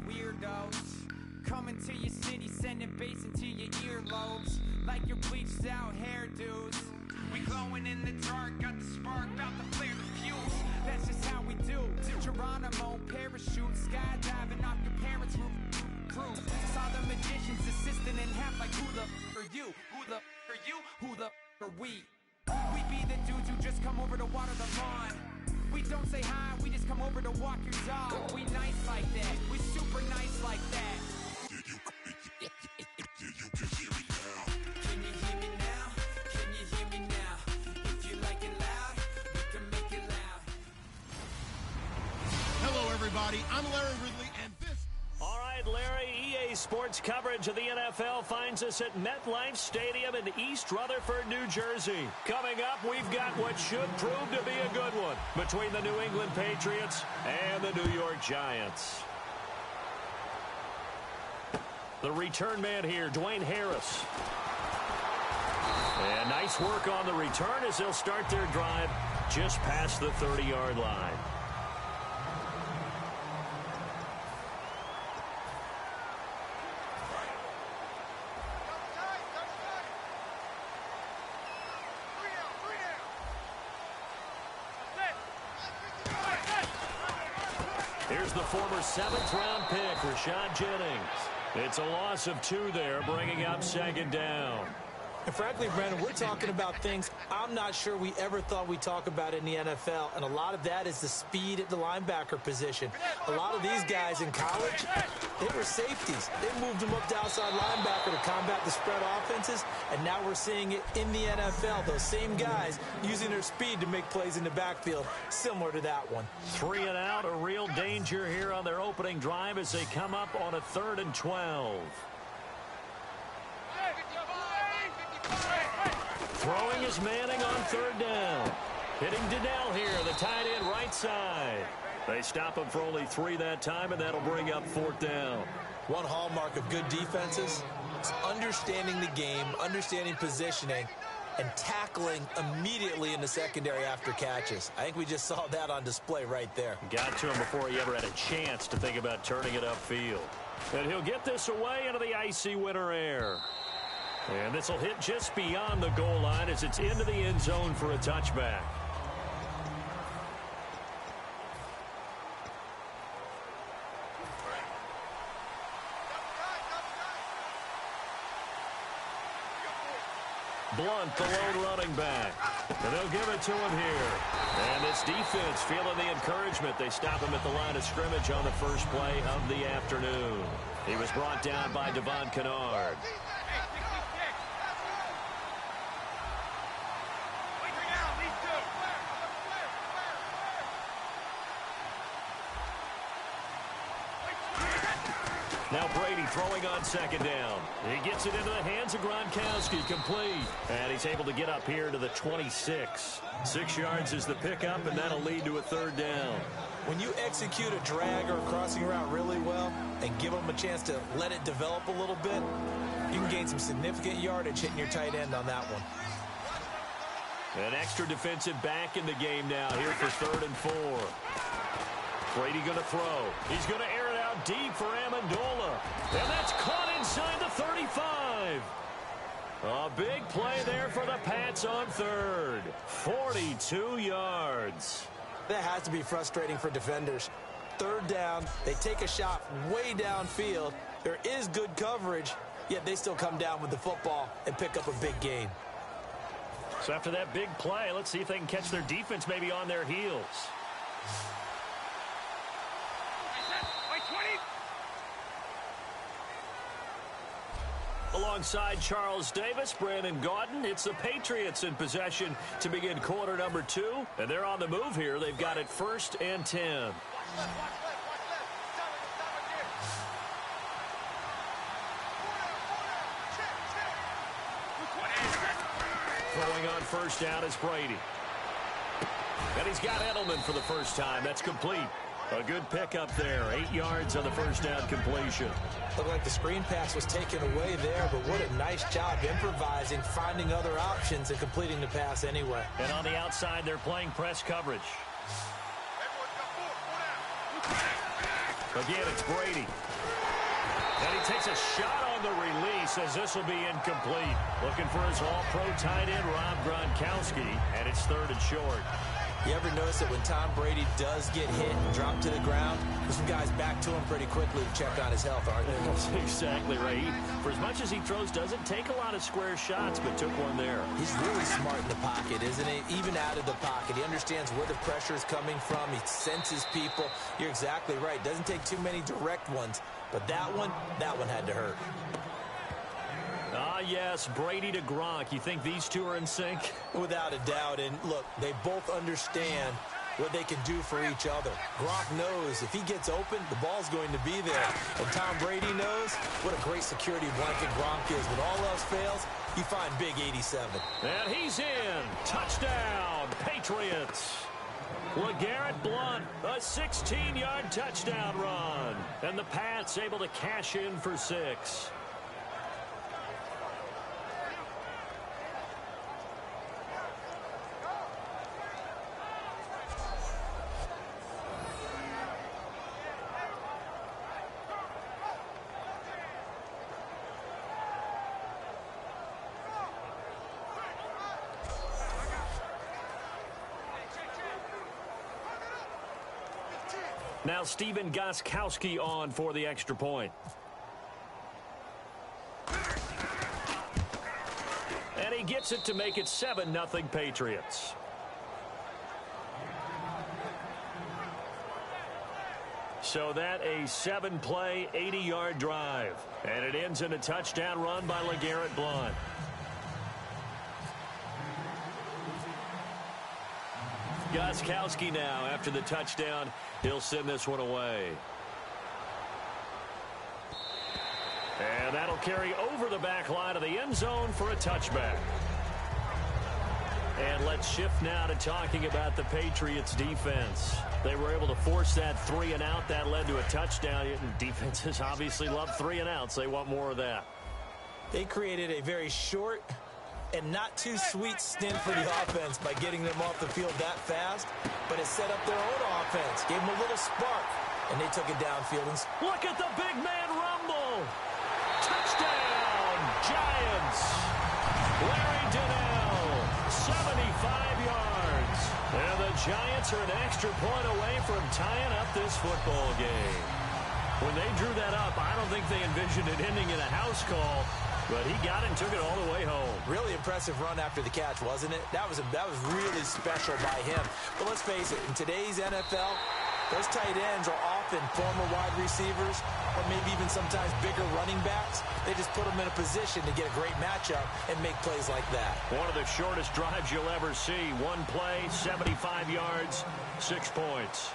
weirdos coming to your city, sending bass into your earlobes like your bleached out hairdos. We glowing in the dark, got the spark, about to flare the fuse. That's just how we do. Geronimo, parachute, skydiving off your parents' roof. Saw the magician's assistant in half like who the are you? Who the are you? Who the are we? We be the dudes who just come over to water the lawn. We don't say hi, we just come over to walk your dog. We nice like that, we super nice like that. Can you hear me now? Can you hear me now? If you like it loud, we can make it loud. Hello everybody, I'm Larry Ridley and this... All right, Larry, EA Sports coverage of the NFL finds us at MetLife Stadium in East Rutherford, New Jersey. Coming up, we've got what should prove to be a good one between the New England Patriots and the New York Giants. The return man here, Dwayne Harris. And nice work on the return as they'll start their drive just past the 30-yard line. Here's the former 7th-round pick, Rashad Jennings. It's a loss of 2 there, bringing up second down. And frankly, Brandon, we're talking about things I'm not sure we ever thought we'd talk about in the NFL, and a lot of that is the speed at the linebacker position. A lot of these guys in college, they were safeties. They moved them up to outside linebacker to combat the spread offenses, and now we're seeing it in the NFL. Those same guys using their speed to make plays in the backfield, similar to that one. 3 and out, a real danger here on their opening drive as they come up on a 3rd and 12. Throwing is Manning on 3rd down. Hitting Donnell here, the tight end right side. They stop him for only 3 that time, and that'll bring up 4th down. One hallmark of good defenses is understanding the game, understanding positioning, and tackling immediately in the secondary after catches. I think we just saw that on display right there. Got to him before he ever had a chance to think about turning it upfield. And he'll get this away into the icy winter air. And this will hit just beyond the goal line as it's into the end zone for a touchback. Blunt, the lone running back. And they'll give it to him here. And this defense feeling the encouragement. They stop him at the line of scrimmage on the first play of the afternoon. He was brought down by Devon Kennard. Now Brady throwing on 2nd down. He gets it into the hands of Gronkowski, complete. And he's able to get up here to the 26. 6 yards is the pickup, and that'll lead to a 3rd down. When you execute a drag or a crossing route really well and give them a chance to let it develop a little bit, you can gain some significant yardage hitting your tight end on that one. An extra defensive back in the game now here for 3rd and 4. Brady going to throw. He's going to air it out deep for Amendola. And that's caught inside the 35. A big play there for the Pats on 3rd. 42 yards. That has to be frustrating for defenders. 3rd down, they take a shot way downfield. There is good coverage, yet they still come down with the football and pick up a big gain. So after that big play, let's see if they can catch their defense maybe on their heels. Alongside Charles Davis, Brandon Gaudin, it's the Patriots in possession to begin quarter number 2. And they're on the move here. They've got it 1st and 10. Throwing on 1st down is Brady. And he's got Edelman for the first time. That's complete. A good pickup there. 8 yards on the 1st down completion. Looked like the screen pass was taken away there, but what a nice job improvising, finding other options, and completing the pass anyway. And on the outside, they're playing press coverage. Again, it's Brady. And he takes a shot on the release as this will be incomplete. Looking for his all-pro tight end, Rob Gronkowski, and it's 3rd and short. You ever notice that when Tom Brady does get hit and drop to the ground, there's some guys back to him pretty quickly to check on his health, aren't there? That's exactly right. For as much as he throws, doesn't take a lot of square shots, but took one there. He's really smart in the pocket, isn't he? Even out of the pocket. He understands where the pressure is coming from. He senses people. You're exactly right. Doesn't take too many direct ones. But that one had to hurt. Ah, yes, Brady to Gronk. You think these two are in sync? Without a doubt. And look, they both understand what they can do for each other. Gronk knows if he gets open, the ball's going to be there. And Tom Brady knows what a great security blanket Gronk is. When all else fails, you find big 87. And he's in. Touchdown, Patriots. LeGarrette Blount, a 16-yard touchdown run. And the Pats able to cash in for 6. Now Stephen Gostkowski on for the extra point. And he gets it to make it 7-0 Patriots. So that a 7-play, 80-yard drive. And it ends in a touchdown run by LeGarrette Blount. Gostkowski now, after the touchdown, he'll send this one away. And that'll carry over the back line of the end zone for a touchback. And let's shift now to talking about the Patriots defense. They were able to force that 3-and-out. That led to a touchdown. Defenses obviously love 3-and-outs. They want more of that. They created a very short and not too sweet stint for the offense by getting them off the field that fast, but it set up their own offense, gave them a little spark, and they took it downfield. Look at the big man rumble. Touchdown, Giants. Larry Donnell, 75 yards. And the Giants are an extra point away from tying up this football game. When they drew that up, I don't think they envisioned it ending in a house call. But he got it and took it all the way home. Really impressive run after the catch, wasn't it? That was really special by him. But let's face it, in today's NFL, those tight ends are often former wide receivers or maybe even sometimes bigger running backs. They just put them in a position to get a great matchup and make plays like that. One of the shortest drives you'll ever see. One play, 75 yards, 6 points.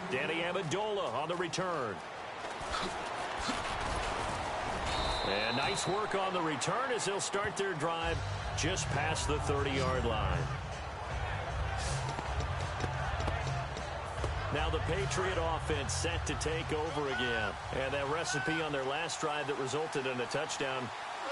Danny Amendola on the return. And nice work on the return as they'll start their drive just past the 30-yard line. Now the Patriot offense set to take over again. And that recipe on their last drive that resulted in a touchdown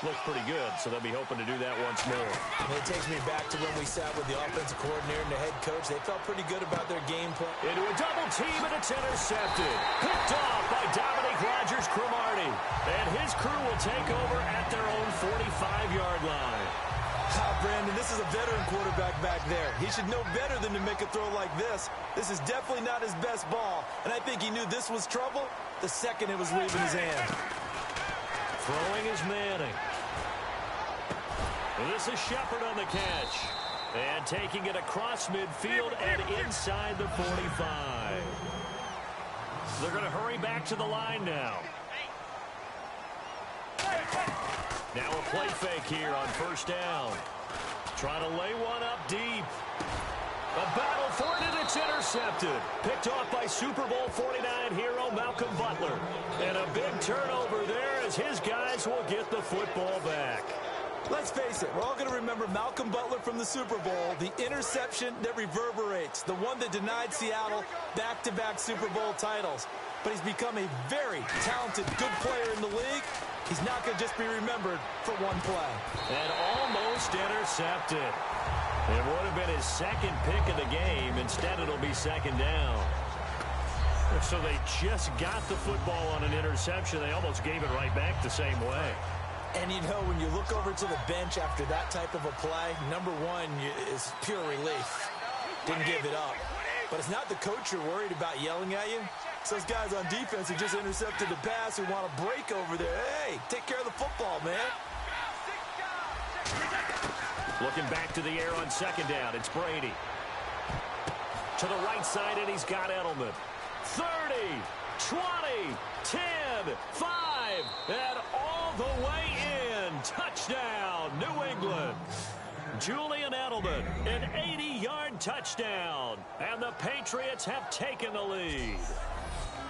looked pretty good, so they'll be hoping to do that once more. And it takes me back to when we sat with the offensive coordinator and the head coach. They felt pretty good about their game plan. Into a double team, and it's intercepted. Picked off by Dominique Rodgers-Cromartie. And his crew will take over at their own 45-yard line. Brandon, this is a veteran quarterback back there. He should know better than to make a throw like this. This is definitely not his best ball, and I think he knew this was trouble the second it was leaving his hand. Throwing is Manning. This is Shepard on the catch. And taking it across midfield and inside the 45. They're going to hurry back to the line now. Now a play fake here on first down. Trying to lay one up deep. A battle for it, and it's intercepted. Picked off by Super Bowl 49 hero Malcolm Butler. And a big turnover there as his guys will get the football back. Let's face it, we're all going to remember Malcolm Butler from the Super Bowl, the interception that reverberates, the one that denied Seattle back-to-back Super Bowl titles. But he's become a very talented, good player in the league. He's not going to just be remembered for one play. And almost intercepted. It would have been his second pick of the game. Instead, it'll be second down. So they just got the football on an interception. They almost gave it right back the same way. And, you know, when you look over to the bench after that type of a play, number one is pure relief. Didn't give it up. But it's not the coach you're worried about yelling at you. It's those guys on defense who just intercepted the pass who want to break over there. Hey, take care of the football, man. Looking back to the air on second down. It's Brady. To the right side, and he's got Edelman. 30, 20, 10, 5, and all the way in. Touchdown, New England. Julian Edelman, an 80-yard touchdown. And the Patriots have taken the lead.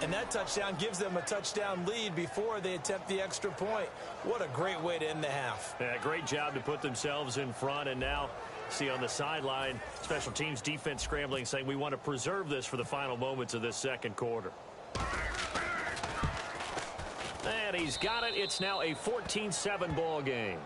And that touchdown gives them a touchdown lead before they attempt the extra point. What a great way to end the half. Yeah, great job to put themselves in front. And now, see on the sideline, special teams defense scrambling, saying we want to preserve this for the final moments of this second quarter. And he's got it. It's now a 14-7 ball game.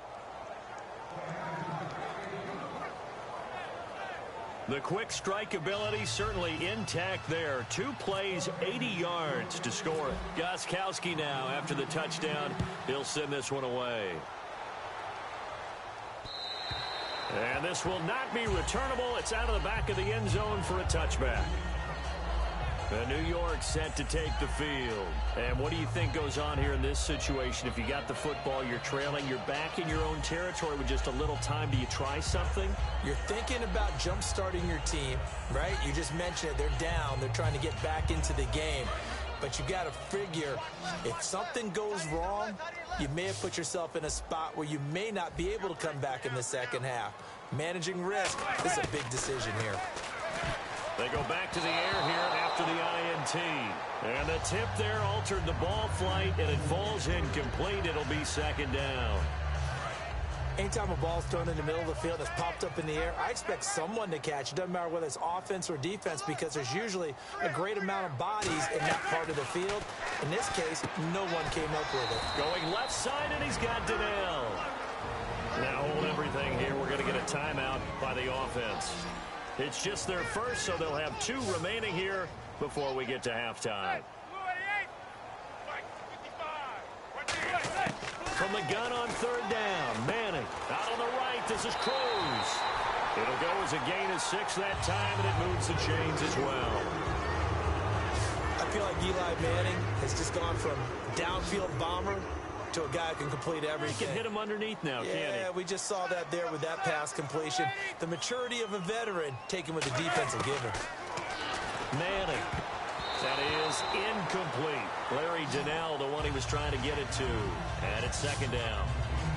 The quick strike ability certainly intact there. 2 plays, 80 yards to score it. Gostkowski now after the touchdown. He'll send this one away. And this will not be returnable. It's out of the back of the end zone for a touchback. And New York set to take the field. And what do you think goes on here in this situation? If you got the football, you're trailing, you're back in your own territory with just a little time. Do you try something? You're thinking about jump-starting your team, right? You just mentioned it. They're down. They're trying to get back into the game. But you got to figure if something goes wrong, you may have put yourself in a spot where you may not be able to come back in the second half. Managing risk, this is a big decision here. They go back to the air here after the INT. And the tip there altered the ball flight, and it falls incomplete. It'll be second down. Anytime a ball's thrown in the middle of the field that's popped up in the air, I expect someone to catch it. Doesn't matter whether it's offense or defense, because there's usually a great amount of bodies in that part of the field. In this case, no one came up with it. Going left side, and he's got Donnell. Now hold everything here. We're going to get a timeout by the offense. It's just their first, so they'll have 2 remaining here before we get to halftime. From the gun on third down, Manning out on the right. This is Cruz. It'll go as a gain of 6 that time, and it moves the chains as well. I feel like Eli Manning has just gone from downfield bomber to a guy who can complete everything. He can hit him underneath now, can't he? Yeah, we just saw that there with that pass completion. The maturity of a veteran taken with the defense will give him. Manning. That is incomplete. Larry Donnell, the one he was trying to get it to. And it's second down.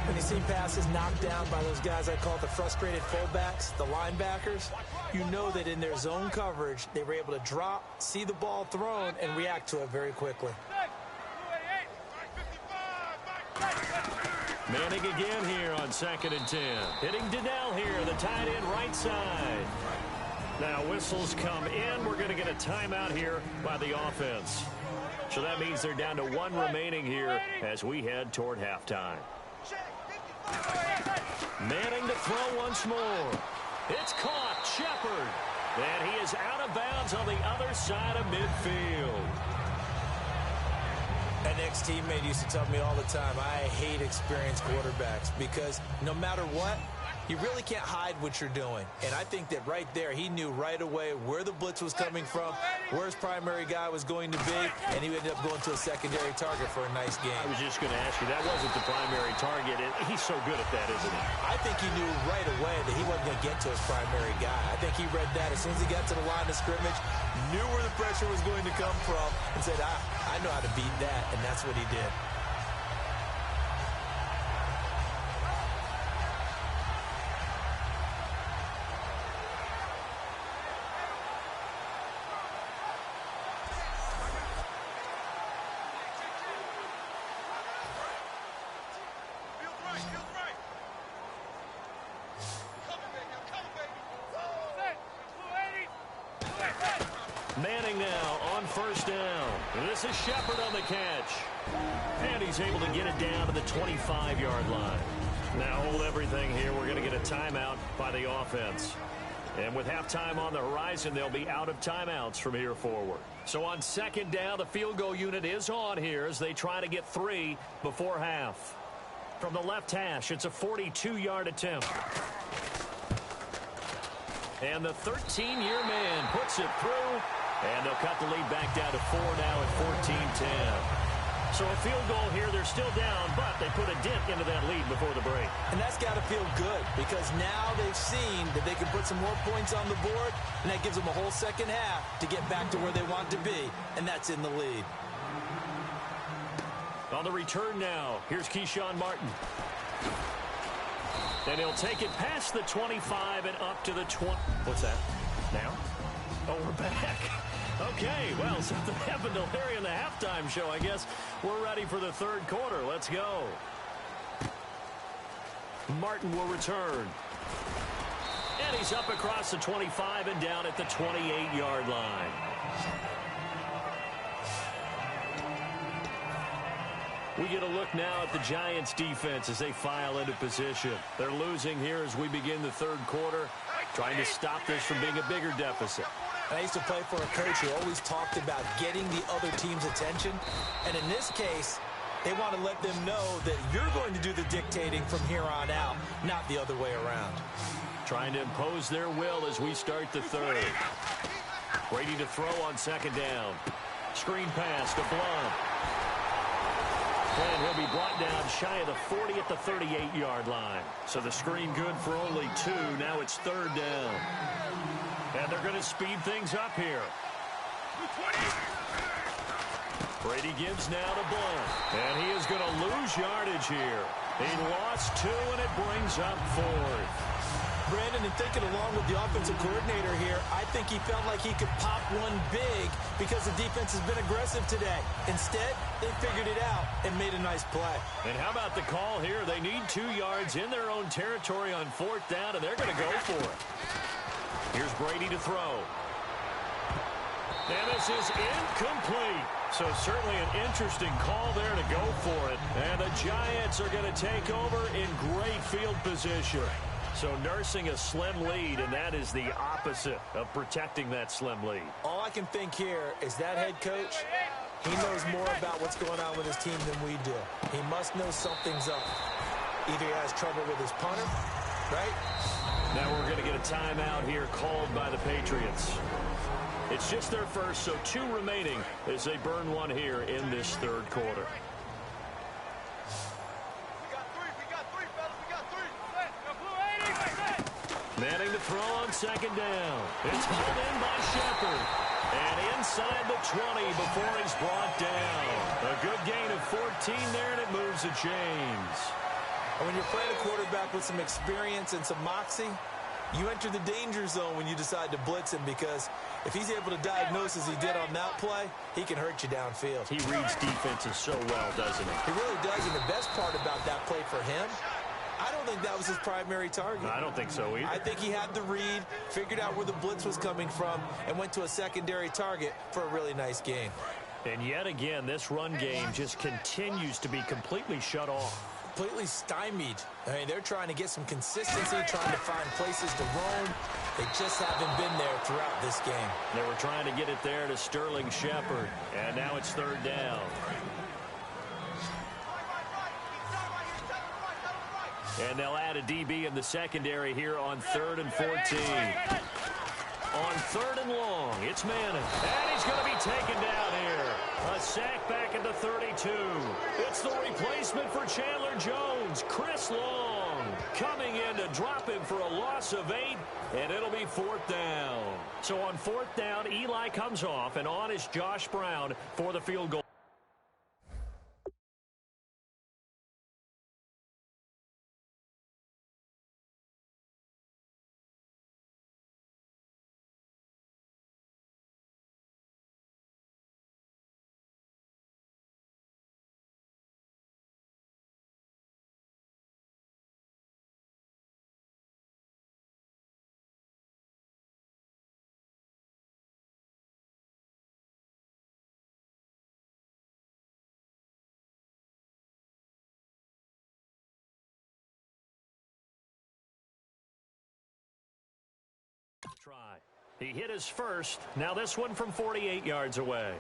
When you see passes knocked down by those guys I call the frustrated fullbacks, the linebackers, you know that in their zone coverage, they were able to drop, see the ball thrown, and react to it very quickly. Manning again here on 2nd and 10. Hitting Donnell here, the tight end right side. Now whistles come in. We're going to get a timeout here by the offense. So that means they're down to 1 remaining here as we head toward halftime. Manning to throw once more. It's caught. Shepard. And he is out of bounds on the other side of midfield. An ex-teammate used to tell me all the time, I hate experienced quarterbacks because no matter what, you really can't hide what you're doing. And I think that right there, he knew right away where the blitz was coming from, where his primary guy was going to be, and he ended up going to a secondary target for a nice game. I was just going to ask you, that wasn't the primary target. He's so good at that, isn't he? I think he knew right away that he wasn't going to get to his primary guy. I think he read that as soon as he got to the line of scrimmage, knew where the pressure was going to come from, and said, I know how to beat that, and that's what he did. Manning now on first down. This is Shepard on the catch. And he's able to get it down to the 25-yard line. Now hold everything here. We're going to get a timeout by the offense. And with halftime on the horizon, they'll be out of timeouts from here forward. So on second down, the field goal unit is on here as they try to get 3 before half. From the left hash, it's a 42-yard attempt. And the 13-year man puts it through, and they'll cut the lead back down to 4 now at 14-10. So a field goal here, they're still down, but they put a dent into that lead before the break. And that's got to feel good because now they've seen that they can put some more points on the board, and that gives them a whole second half to get back to where they want to be, and that's in the lead. On the return now, here's Keyshawn Martin. And he'll take it past the 25 and up to the 20. What's that? Now? Oh, we're back. Okay, well, something happened to Larry in the halftime show. I guess we're ready for the third quarter. Let's go. Martin will return. And he's up across the 25 and down at the 28-yard line. We get a look now at the Giants' defense as they file into position. They're losing here as we begin the third quarter, trying to stop this from being a bigger deficit. I used to play for a coach who always talked about getting the other team's attention. And in this case, they want to let them know that you're going to do the dictating from here on out, not the other way around. Trying to impose their will as we start the third. Brady to throw on second down. Screen pass to Blount. And he'll be brought down shy of the 40 at the 38-yard line. So the screen good for only 2. Now it's third down. And they're going to speed things up here. Brady gives now to Blount. And he is going to lose yardage here. He lost 2, and it brings up 4th. Brandon, and thinking along with the offensive coordinator here, I think he felt like he could pop one big because the defense has been aggressive today. Instead, they figured it out and made a nice play. And how about the call here? They need 2 yards in their own territory on 4th down, and they're going to go for it. Here's Brady to throw. And this is incomplete. So certainly an interesting call there to go for it. And the Giants are going to take over in great field position. So nursing a slim lead, and that is the opposite of protecting that slim lead. All I can think here is that head coach, he knows more about what's going on with his team than we do. He must know something's up. Either he has trouble with his punter, right? Now we're going to get a timeout here called by the Patriots. It's just their first, so 2 remaining as they burn one here in this third quarter. Manning to throw on second down. It's hauled in by Shepard. And inside the 20 before he's brought down. A good gain of 14 there, and it moves the chains. And when you're playing a quarterback with some experience and some moxie, you enter the danger zone when you decide to blitz him, because if he's able to diagnose as he did on that play, he can hurt you downfield. He reads defenses so well, doesn't he? He really does, and the best part about that play for him, I don't think that was his primary target. I don't think so either. I think he had the read, figured out where the blitz was coming from, and went to a secondary target for a really nice gain. And yet again, this run game just continues to be completely shut off. Completely stymied. I mean, they're trying to get some consistency, trying to find places to roam. They just haven't been there throughout this game. They were trying to get it there to Sterling Shepard, and now it's third down. And they'll add a DB in the secondary here on 3rd and 14. On 3rd and long, it's Manning. And he's going to be taken down here. A sack back at the 32. It's the replacement for Chandler Jones, Chris Long, coming in to drop him for a loss of 8, and it'll be 4th down. So on 4th down, Eli comes off, and on is Josh Brown for the field goal. He hit his first. Now this one from 48 yards away.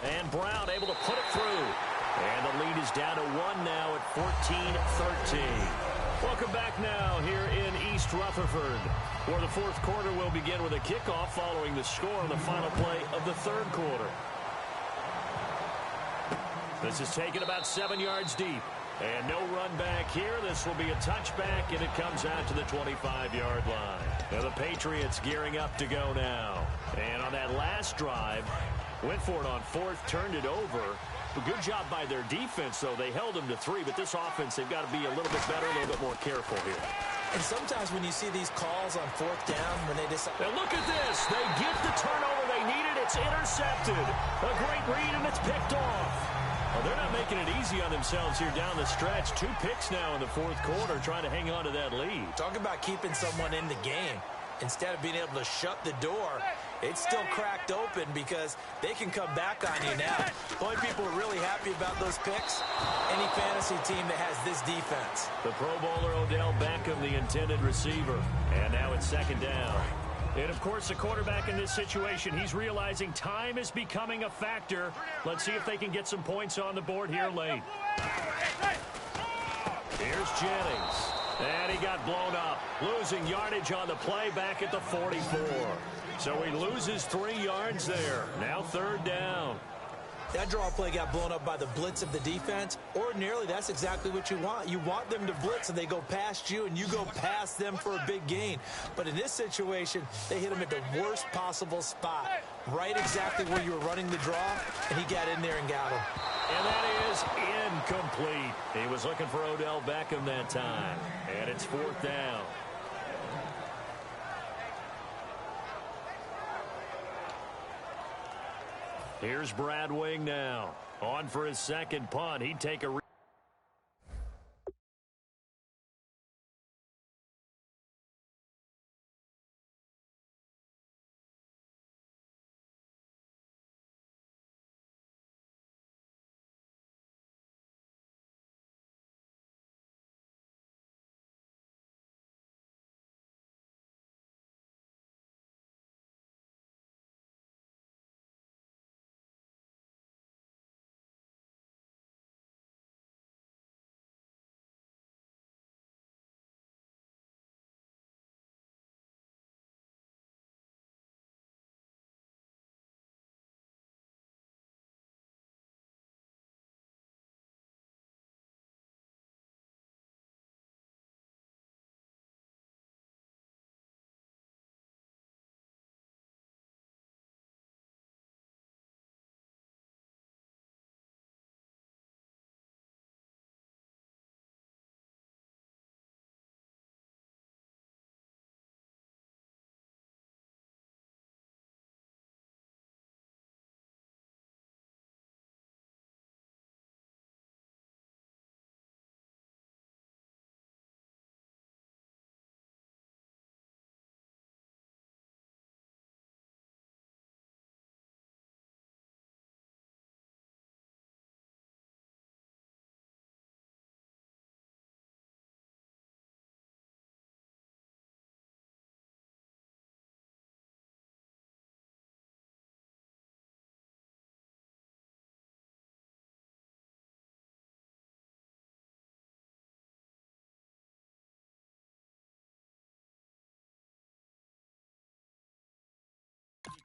And Brown able to put it through. And the lead is down to 1 now at 14-13. Welcome back now here in East Rutherford, where the fourth quarter will begin with a kickoff following the score on the final play of the third quarter. This is taken about 7 yards deep. And no run back here. This will be a touchback, and it comes out to the 25-yard line. Now the Patriots gearing up to go now. And on that last drive, went for it on fourth, turned it over. A good job by their defense, though. They held them to 3, but this offense, they've got to be a little bit better, a little bit more careful here. And sometimes when you see these calls on fourth down, when they decide... Now look at this. They get the turnover they needed. It's intercepted. A great read, and it's picked off. Well, they're not making it easy on themselves here down the stretch. 2 picks now in the fourth quarter, trying to hang on to that lead. Talk about keeping someone in the game. Instead of being able to shut the door, it's still cracked open because they can come back on you now. The only people who are really happy about those picks, any fantasy team that has this defense. The Pro Bowler Odell Beckham, the intended receiver. And now it's second down. And, of course, the quarterback in this situation, he's realizing time is becoming a factor. Let's see if they can get some points on the board here late. Here's Jennings. And he got blown up. Losing yardage on the play back at the 44. So he loses 3 yards there. Now third down. That draw play got blown up by the blitz of the defense. Ordinarily, that's exactly what you want. You want them to blitz, and they go past you, and you go past them for a big gain. But in this situation, they hit him at the worst possible spot, right exactly where you were running the draw, and he got in there and got him. And that is incomplete. He was looking for Odell Beckham that time, and it's fourth down. Here's Brad Wing now. On for his second punt. He'd take a...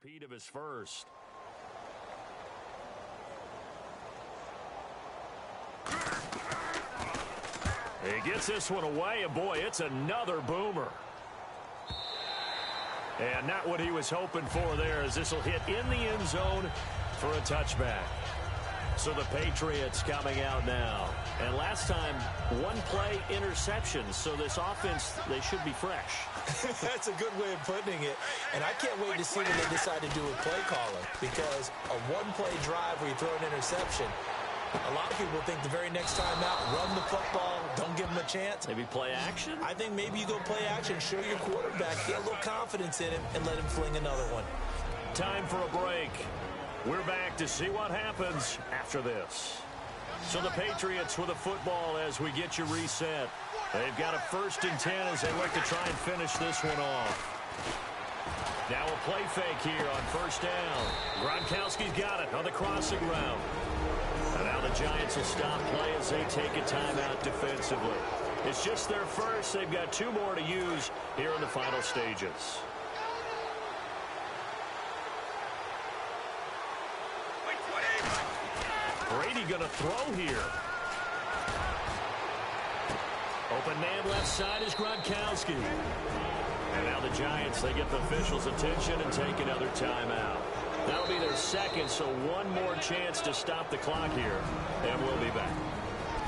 Repeat of his first. He gets this one away, and boy, it's another boomer. And not what he was hoping for there, as this will hit in the end zone for a touchback. So the Patriots coming out now. And last time, 1 play interception. So this offense, they should be fresh. That's a good way of putting it. And I can't wait to see what they decide to do with play calling. Because a 1-play drive where you throw an interception, a lot of people think the very next time out, run the football, don't give them a chance. Maybe play action? I think maybe you go play action, show your quarterback, get a little confidence in him, and let him fling another one. Time for a break. We're back to see what happens after this. So the Patriots with a football as we get you reset. They've got a 1st and 10 as they look to try and finish this one off. Now a play fake here on 1st down. Gronkowski's got it on the crossing route. And now the Giants will stop play as they take a timeout defensively. It's just their first. They've got 2 more to use here in the final stages. Brady going to throw here. Open man left side is Gronkowski. And now the Giants, they get the officials' attention and take another timeout. That'll be their second, so one more chance to stop the clock here. And we'll be back.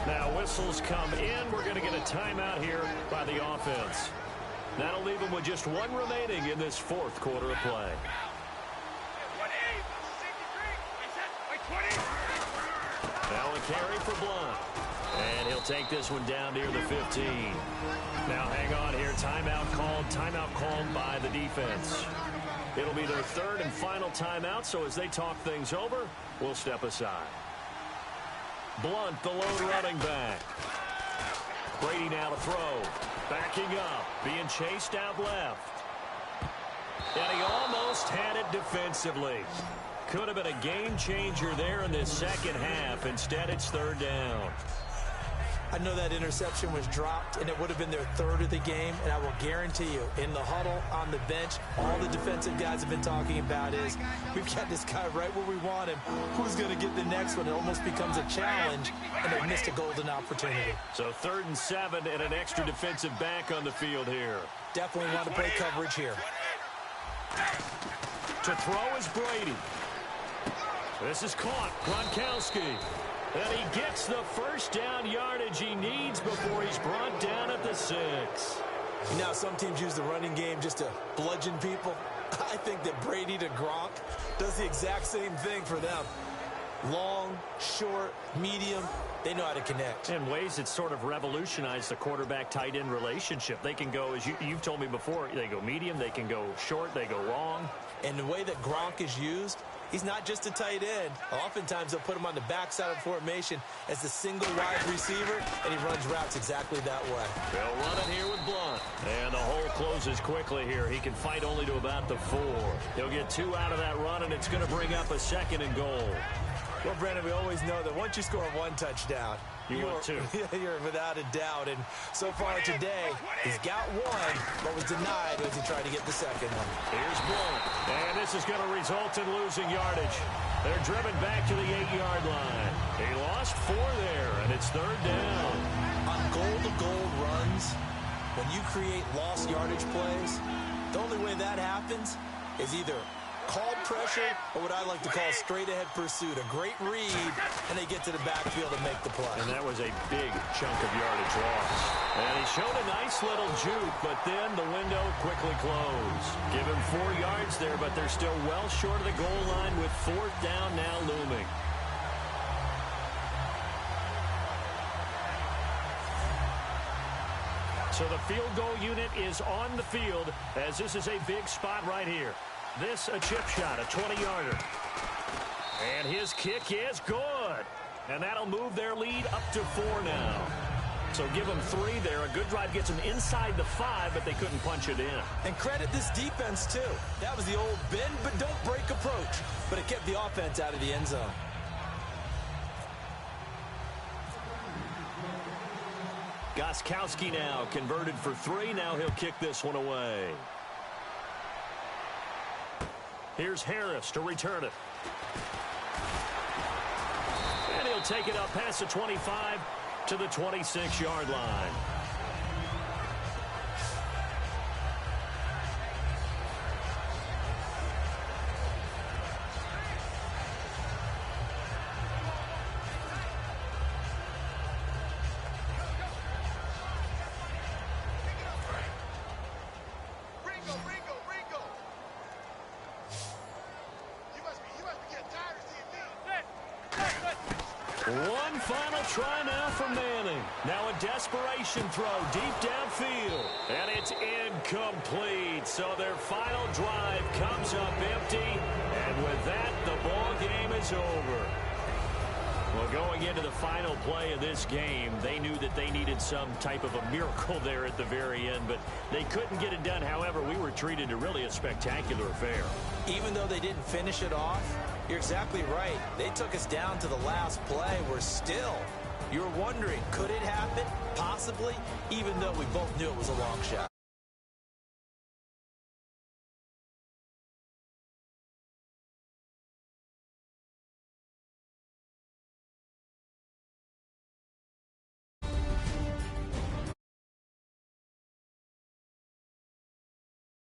Now whistles come in. We're going to get a timeout here by the offense. That'll leave them with just 1 remaining in this 4th quarter of play. Now a carry for Blunt. And he'll take this one down near the 15. Now hang on here. Timeout called by the defense. It'll be their 3rd and final timeout, so as they talk things over, we'll step aside. Blunt, the lone running back. Brady now to throw. Backing up. Being chased out left. And he almost had it defensively. Could have been a game changer there in this second half. Instead, it's 3rd down. I know that interception was dropped, and it would have been their 3rd of the game, and I will guarantee you, in the huddle, on the bench, all the defensive guys have been talking about is, we've got this guy right where we want him. Who's going to get the next one? It almost becomes a challenge, and they missed a golden opportunity. So 3rd and 7 and an extra defensive back on the field here. Definitely want to play coverage here. To throw is Brady. This is caught. Gronkowski. And he gets the 1st down yardage he needs before he's brought down at the 6. Now, some teams use the running game just to bludgeon people. I think that Brady to Gronk does the exact same thing for them. Long, short, medium, they know how to connect. In ways that sort of revolutionized the quarterback-tight end relationship. They can go, as you've told me before, they go medium, they can go short, they go long. And the way that Gronk is used, he's not just a tight end. Oftentimes, they'll put him on the backside of formation as the single wide receiver, and he runs routes exactly that way. They'll run it here with Blunt. And the hole closes quickly here. He can fight only to about the 4. He'll get 2 out of that run, and it's going to bring up a 2nd and goal. Well, Brandon, we always know that once you score 1 touchdown, you want 2. You're without a doubt. And so far today, he's got 1, but was denied as he tried to get the 2nd one. Here's Blunt. And this is going to result in losing yardage. They're driven back to the 8-yard line. He lost 4 there, and it's 3rd down. On goal-to-goal runs, when you create lost yardage plays, the only way that happens is either called pressure or what I like to call straight-ahead pursuit. A great read, and they get to the backfield and make the play. And that was a big chunk of yardage loss. And he showed a nice little juke, but then the window quickly closed. Give him 4 yards there, but they're still well short of the goal line with 4th down now looming. So the field goal unit is on the field as this is a big spot right here. This a chip shot, a 20-yarder. And his kick is good. And that'll move their lead up to 4 now. So give them 3 there. A good drive gets them inside the 5, but they couldn't punch it in. And credit this defense, too. That was the old bend but don't break approach. But it kept the offense out of the end zone. Gostkowski now converted for 3. Now he'll kick this one away. Here's Harris to return it. And he'll take it up past the 25 to the 26-yard line. One final try now for Manning. Now a desperation throw deep downfield. And it's incomplete. So their final drive comes up empty. And with that, the ball game is over. Well, going into the final play of this game, they knew that they needed some type of a miracle there at the very end, but they couldn't get it done. However, we were treated to really a spectacular affair. Even though they didn't finish it off, you're exactly right. They took us down to the last play. We're still, you're wondering, could it happen? Possibly, even though we both knew it was a long shot.